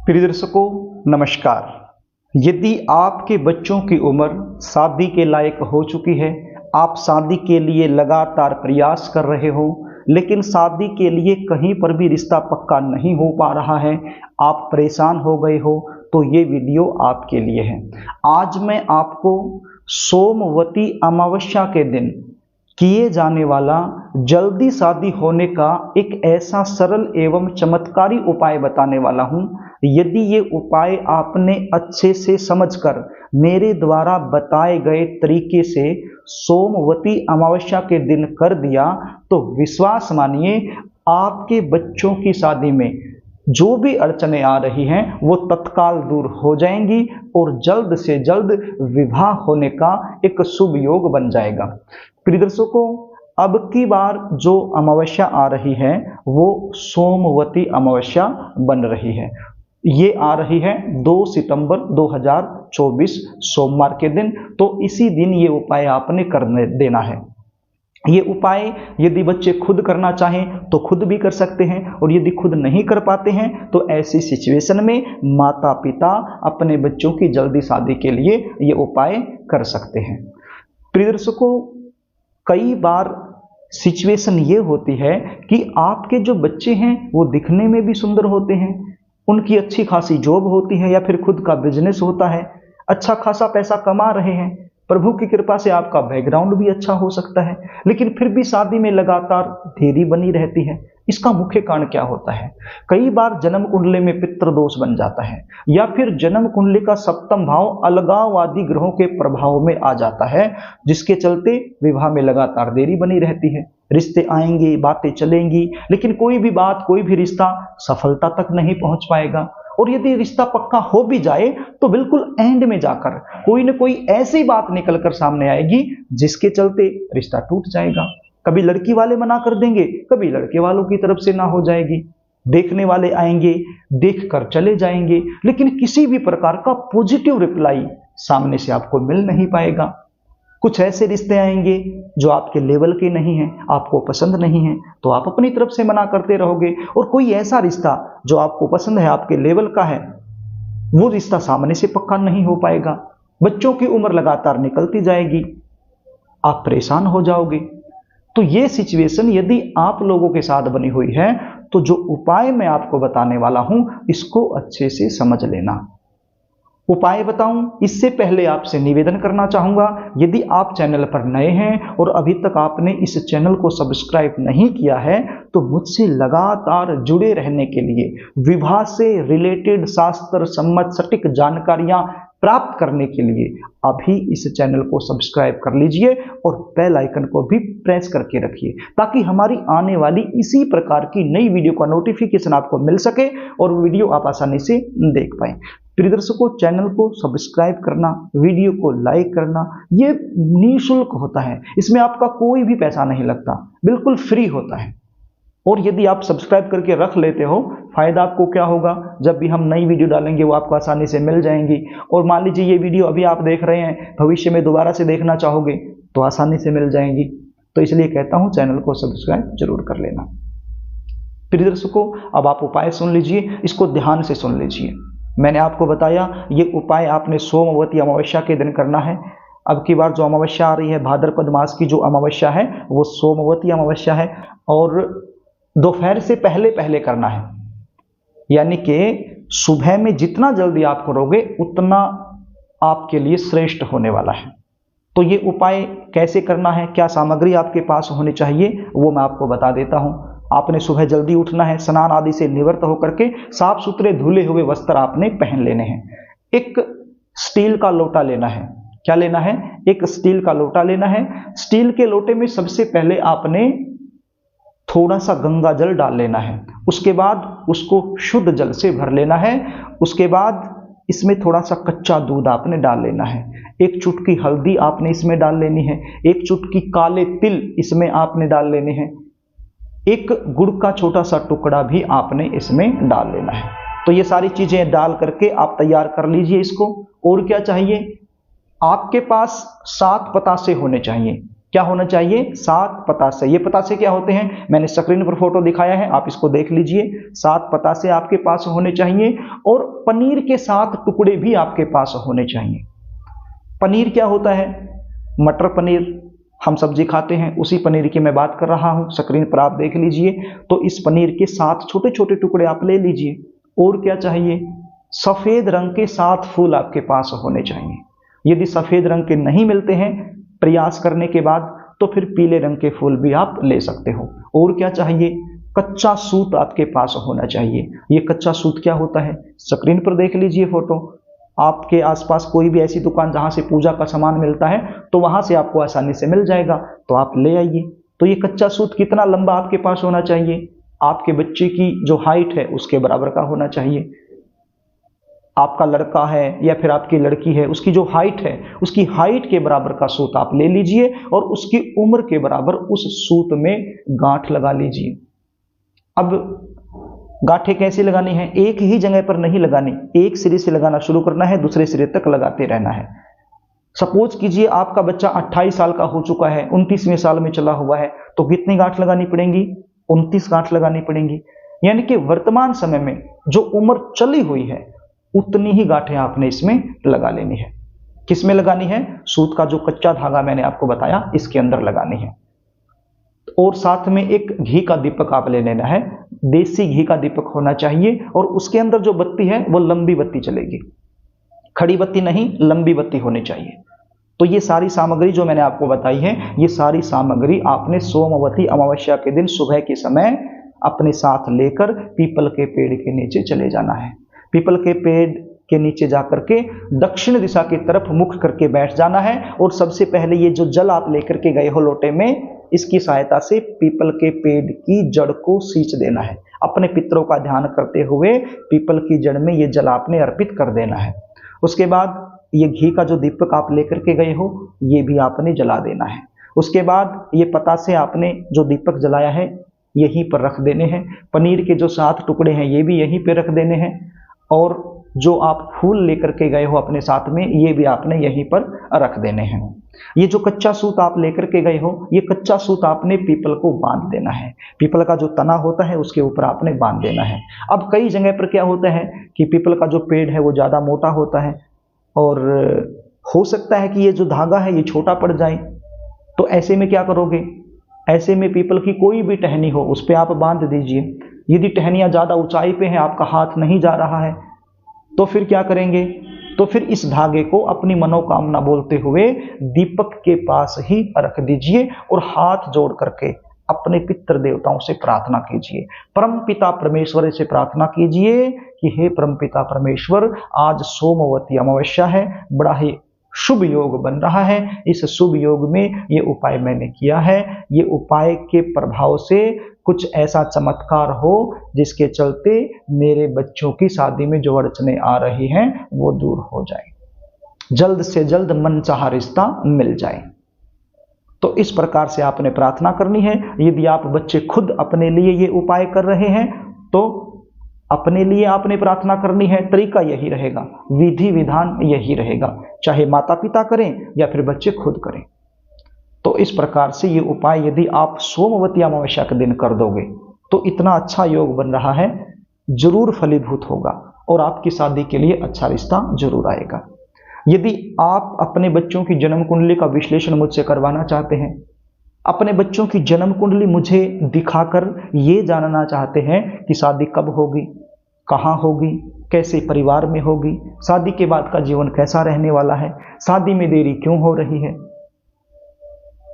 प्रिय दर्शकों नमस्कार। यदि आपके बच्चों की उम्र शादी के लायक हो चुकी है, आप शादी के लिए लगातार प्रयास कर रहे हो लेकिन शादी के लिए कहीं पर भी रिश्ता पक्का नहीं हो पा रहा है, आप परेशान हो गए हो, तो ये वीडियो आपके लिए है। आज मैं आपको सोमवती अमावस्या के दिन किए जाने वाला जल्दी शादी होने का एक ऐसा सरल एवं चमत्कारी उपाय बताने वाला हूं। यदि ये उपाय आपने अच्छे से समझकर मेरे द्वारा बताए गए तरीके से सोमवती अमावस्या के दिन कर दिया तो विश्वास मानिए आपके बच्चों की शादी में जो भी अड़चनें आ रही हैं वो तत्काल दूर हो जाएंगी और जल्द से जल्द विवाह होने का एक शुभ योग बन जाएगा। प्रिय दर्शकों, अब की बार जो अमावस्या आ रही है वो सोमवती अमावस्या बन रही है। ये आ रही है 2 सितंबर 2024 सोमवार के दिन। तो इसी दिन ये उपाय आपने करने देना है। ये उपाय यदि बच्चे खुद करना चाहें तो खुद भी कर सकते हैं और यदि खुद नहीं कर पाते हैं तो ऐसी सिचुएशन में माता पिता अपने बच्चों की जल्दी शादी के लिए ये उपाय कर सकते हैं। प्रिय दर्शकों, कई बार सिचुएशन ये होती है कि आपके जो बच्चे हैं वो दिखने में भी सुंदर होते हैं, उनकी अच्छी खासी जॉब होती है या फिर खुद का बिजनेस होता है, अच्छा खासा पैसा कमा रहे हैं, प्रभु की कृपा से आपका बैकग्राउंड भी अच्छा हो सकता है, लेकिन फिर भी शादी में लगातार देरी बनी रहती है। इसका मुख्य कारण क्या होता है? कई बार जन्म कुंडली में पितृदोष बन जाता है या फिर जन्म कुंडली का सप्तम भाव अलगाववादी ग्रहों के प्रभाव में आ जाता है, जिसके चलते विवाह में लगातार देरी बनी रहती है। रिश्ते आएंगे, बातें चलेंगी, लेकिन कोई भी बात, कोई भी रिश्ता सफलता तक नहीं पहुंच पाएगा। और यदि रिश्ता पक्का हो भी जाए तो बिल्कुल एंड में जाकर कोई न कोई ऐसी बात निकल कर सामने आएगी जिसके चलते रिश्ता टूट जाएगा। कभी लड़की वाले मना कर देंगे, कभी लड़के वालों की तरफ से ना हो जाएगी। देखने वाले आएंगे, देख कर चले जाएंगे, लेकिन किसी भी प्रकार का पॉजिटिव रिप्लाई सामने से आपको मिल नहीं पाएगा। कुछ ऐसे रिश्ते आएंगे जो आपके लेवल के नहीं हैं, आपको पसंद नहीं है, तो आप अपनी तरफ से मना करते रहोगे। और कोई ऐसा रिश्ता जो आपको पसंद है, आपके लेवल का है, वो रिश्ता सामने से पक्का नहीं हो पाएगा। बच्चों की उम्र लगातार निकलती जाएगी, आप परेशान हो जाओगे। तो ये सिचुएशन यदि आप लोगों के साथ बनी हुई है तो जो उपाय मैं आपको बताने वाला हूं इसको अच्छे से समझ लेना। उपाय बताऊं इससे पहले आपसे निवेदन करना चाहूंगा, यदि आप चैनल पर नए हैं और अभी तक आपने इस चैनल को सब्सक्राइब नहीं किया है तो मुझसे लगातार जुड़े रहने के लिए, विवाह से रिलेटेड शास्त्र सम्मत सटीक जानकारियां प्राप्त करने के लिए अभी इस चैनल को सब्सक्राइब कर लीजिए और बेल आइकन को भी प्रेस करके रखिए ताकि हमारी आने वाली इसी प्रकार की नई वीडियो का नोटिफिकेशन आपको मिल सके और वीडियो आप आसानी से देख पाएं। प्रिय दर्शकों, चैनल को सब्सक्राइब करना, वीडियो को लाइक करना ये निःशुल्क होता है, इसमें आपका कोई भी पैसा नहीं लगता, बिल्कुल फ्री होता है। और यदि आप सब्सक्राइब करके रख लेते हो, फायदा आपको क्या होगा, जब भी हम नई वीडियो डालेंगे वो आपको आसानी से मिल जाएंगी। और मान लीजिए ये वीडियो अभी आप देख रहे हैं, भविष्य में दोबारा से देखना चाहोगे तो आसानी से मिल जाएंगी। तो इसलिए कहता हूं चैनल को सब्सक्राइब जरूर कर लेना। प्रिय दर्शकों, अब आप उपाय सुन लीजिए, इसको ध्यान से सुन लीजिए। मैंने आपको बताया ये उपाय आपने सोमवती अमावस्या के दिन करना है। अब की बार जो अमावस्या आ रही है, भाद्रपद मास की जो अमावस्या है वो सोमवती अमावस्या है और दोपहर से पहले पहले करना है, यानी कि सुबह में जितना जल्दी आप करोगे उतना आपके लिए श्रेष्ठ होने वाला है। तो ये उपाय कैसे करना है, क्या सामग्री आपके पास होनी चाहिए वो मैं आपको बता देता हूं। आपने सुबह जल्दी उठना है, स्नान आदि से निवृत्त होकर के साफ सुथरे धुले हुए वस्त्र आपने पहन लेने हैं। एक स्टील का लोटा लेना है। क्या लेना है? एक स्टील का लोटा लेना है। स्टील के लोटे में सबसे पहले आपने थोड़ा सा गंगा जल डाल लेना है, उसके बाद उसको शुद्ध जल से भर लेना है। उसके बाद इसमें थोड़ा सा कच्चा दूध आपने डाल लेना है, एक चुटकी हल्दी आपने इसमें डाल लेनी है, एक चुटकी काले तिल इसमें आपने डाल लेने हैं, एक गुड़ का छोटा सा टुकड़ा भी आपने इसमें डाल लेना है। तो ये सारी चीजें डाल करके आप तैयार कर लीजिए इसको। और क्या चाहिए? आपके पास 7 पतासे होने चाहिए। क्या होना चाहिए? 7 पतासे। ये पतासे क्या होते हैं? मैंने स्क्रीन पर फोटो दिखाया है, आप इसको देख लीजिए। 7 पतासे आपके पास होने चाहिए और पनीर के 7 टुकड़े भी आपके पास होने चाहिए। पनीर क्या होता है? मटर पनीर हम सब्जी खाते हैं, उसी पनीर की मैं बात कर रहा हूं, स्क्रीन पर आप देख लीजिए। तो इस पनीर के 7 छोटे छोटे टुकड़े आप ले लीजिए। और क्या चाहिए? सफेद रंग के 7 फूल आपके पास होने चाहिए। यदि सफेद रंग के नहीं मिलते हैं प्रयास करने के बाद, तो फिर पीले रंग के फूल भी आप ले सकते हो। और क्या चाहिए? कच्चा सूत आपके पास होना चाहिए। ये कच्चा सूत क्या होता है? स्क्रीन पर देख लीजिए फोटो। आपके आसपास कोई भी ऐसी दुकान जहां से पूजा का सामान मिलता है तो वहां से आपको आसानी से मिल जाएगा, तो आप ले आइए। तो ये कच्चा सूत कितना लंबा आपके पास होना चाहिए? आपके बच्चे की जो हाइट है उसके बराबर का होना चाहिए। आपका लड़का है या फिर आपकी लड़की है, उसकी जो हाइट है उसकी हाइट के बराबर का सूत आप ले लीजिए और उसकी उम्र के बराबर उस सूत में गांठ लगा लीजिए। अब गांठें कैसे लगानी है? एक ही जगह पर नहीं लगानी, एक सिरे से लगाना शुरू करना है, दूसरे सिरे तक लगाते रहना है। सपोज कीजिए आपका बच्चा 28 साल का हो चुका है, 29वें साल में चला हुआ है, तो कितनी गांठ लगानी पड़ेंगी? 29 गांठ लगानी पड़ेंगी। यानी कि वर्तमान समय में जो उम्र चली हुई है उतनी ही गांठें आपने इसमें लगा लेनी है। किसमें लगानी है? सूत का जो कच्चा धागा मैंने आपको बताया इसके अंदर लगानी है। और साथ में एक घी का दीपक आप ले लेना है, देसी घी का दीपक होना चाहिए और उसके अंदर जो बत्ती है वो लंबी बत्ती चलेगी, खड़ी बत्ती नहीं, लंबी बत्ती होनी चाहिए। तो ये सारी सामग्री जो मैंने आपको बताई है, ये सारी सामग्री आपने सोमवती अमावस्या के दिन सुबह के समय अपने साथ लेकर पीपल के पेड़ के नीचे चले जाना है। पीपल के पेड़ के नीचे जाकर के दक्षिण दिशा की तरफ मुख करके बैठ जाना है और सबसे पहले ये जो जल आप लेकर के गए हो लोटे में, इसकी सहायता से पीपल के पेड़ की जड़ को सींच देना है। अपने पितरों का ध्यान करते हुए पीपल की जड़ में ये जल आपने अर्पित कर देना है। उसके बाद ये घी का जो दीपक आप लेकर के गए हो ये भी आपने जला देना है। उसके बाद ये पतासे आपने जो दीपक जलाया है यहीं पर रख देने हैं। पनीर के जो 7 टुकड़े हैं ये भी यहीं पर रख देने हैं और जो आप फूल लेकर के गए हो अपने साथ में ये भी आपने यहीं पर रख देने हैं। ये जो कच्चा सूत आप लेकर के गए हो ये कच्चा सूत आपने पीपल को बांध देना है। पीपल का जो तना होता है उसके ऊपर आपने बांध देना है। अब कई जगह पर क्या होता है कि पीपल का जो पेड़ है वो ज़्यादा मोटा होता है और हो सकता है कि ये जो धागा है ये छोटा पड़ जाए, तो ऐसे में क्या करोगे? ऐसे में पीपल की कोई भी टहनी हो उस पर आप बांध दीजिए। यदि टहनियाँ ज़्यादा ऊंचाई पे हैं, आपका हाथ नहीं जा रहा है, तो फिर क्या करेंगे? तो फिर इस धागे को अपनी मनोकामना बोलते हुए दीपक के पास ही रख दीजिए और हाथ जोड़ करके अपने पितृ देवताओं से प्रार्थना कीजिए। परम पिता परमेश्वर से प्रार्थना कीजिए कि हे परम पिता परमेश्वर, आज सोमवती अमावस्या है, बड़ा ही शुभ योग बन रहा है। इस शुभ योग में ये उपाय मैंने किया है, ये उपाय के प्रभाव से कुछ ऐसा चमत्कार हो जिसके चलते मेरे बच्चों की शादी में जो अड़चने आ रही हैं वो दूर हो जाए, जल्द से जल्द मनचाहा रिश्ता मिल जाए। तो इस प्रकार से आपने प्रार्थना करनी है। यदि आप बच्चे खुद अपने लिए ये उपाय कर रहे हैं तो अपने लिए आपने प्रार्थना करनी है। तरीका यही रहेगा, विधि विधान यही रहेगा, चाहे माता पिता करें या फिर बच्चे खुद करें। तो इस प्रकार से ये उपाय यदि आप सोमवती अमावस्या के दिन कर दोगे तो इतना अच्छा योग बन रहा है, जरूर फलीभूत होगा और आपकी शादी के लिए अच्छा रिश्ता जरूर आएगा। यदि आप अपने बच्चों की जन्म कुंडली का विश्लेषण मुझसे करवाना चाहते हैं, अपने बच्चों की जन्म कुंडली मुझे दिखाकर ये जानना चाहते हैं कि शादी कब होगी, कहाँ होगी, कैसे परिवार में होगी, शादी के बाद का जीवन कैसा रहने वाला है, शादी में देरी क्यों हो रही है,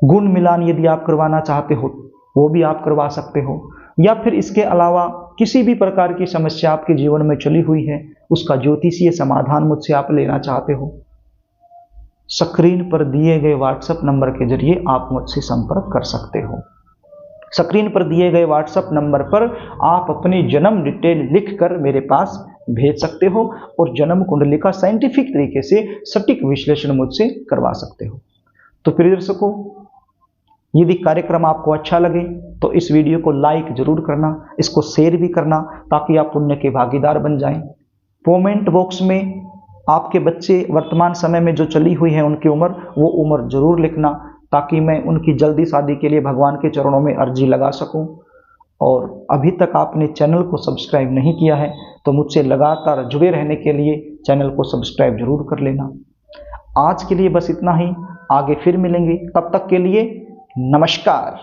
गुण मिलान यदि आप करवाना चाहते हो वो भी आप करवा सकते हो, या फिर इसके अलावा किसी भी प्रकार की समस्या आपके जीवन में चली हुई है उसका ज्योतिषीय समाधान मुझसे आप लेना चाहते हो, स्क्रीन पर दिए गए व्हाट्सएप नंबर के जरिए आप मुझसे संपर्क कर सकते हो। स्क्रीन पर दिए गए व्हाट्सएप नंबर पर आप अपनी जन्म डिटेल लिखकर मेरे पास भेज सकते हो और जन्म कुंडली का साइंटिफिक तरीके से सटीक विश्लेषण मुझसे करवा सकते हो। तो प्रिय दर्शकों, यदि कार्यक्रम आपको अच्छा लगे तो इस वीडियो को लाइक जरूर करना, इसको शेयर भी करना ताकि आप पुण्य के भागीदार बन जाएं। कमेंट बॉक्स में आपके बच्चे वर्तमान समय में जो चली हुई है उनकी उम्र, वो उम्र जरूर लिखना। ताकि मैं उनकी जल्दी शादी के लिए भगवान के चरणों में अर्जी लगा सकूं। और अभी तक आपने चैनल को सब्सक्राइब नहीं किया है तो मुझसे लगातार जुड़े रहने के लिए चैनल को सब्सक्राइब जरूर कर लेना। आज के लिए बस इतना ही, आगे फिर मिलेंगे, तब तक के लिए नमस्कार।